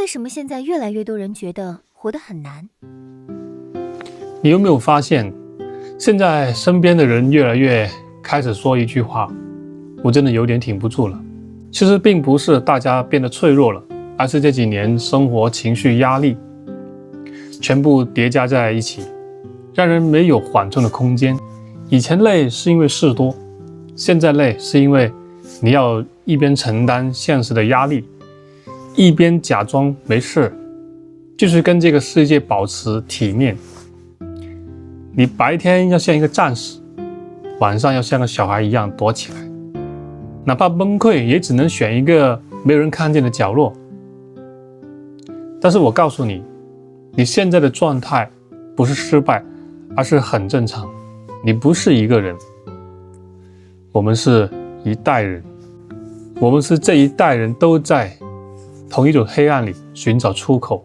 为什么现在越来越多人觉得活得很难？你有没有发现，现在身边的人越来越开始说一句话，我真的有点挺不住了。其实并不是大家变得脆弱了，而是这几年生活情绪压力全部叠加在一起，让人没有缓冲的空间。以前累是因为事多，现在累是因为你要一边承担现实的压力，一边假装没事，就是跟这个世界保持体面。你白天要像一个战士，晚上要像个小孩一样躲起来，哪怕崩溃也只能选一个没有人看见的角落。但是我告诉你，你现在的状态不是失败，而是很正常。你不是一个人，我们是一代人，我们是这一代人都在同一种黑暗里寻找出口。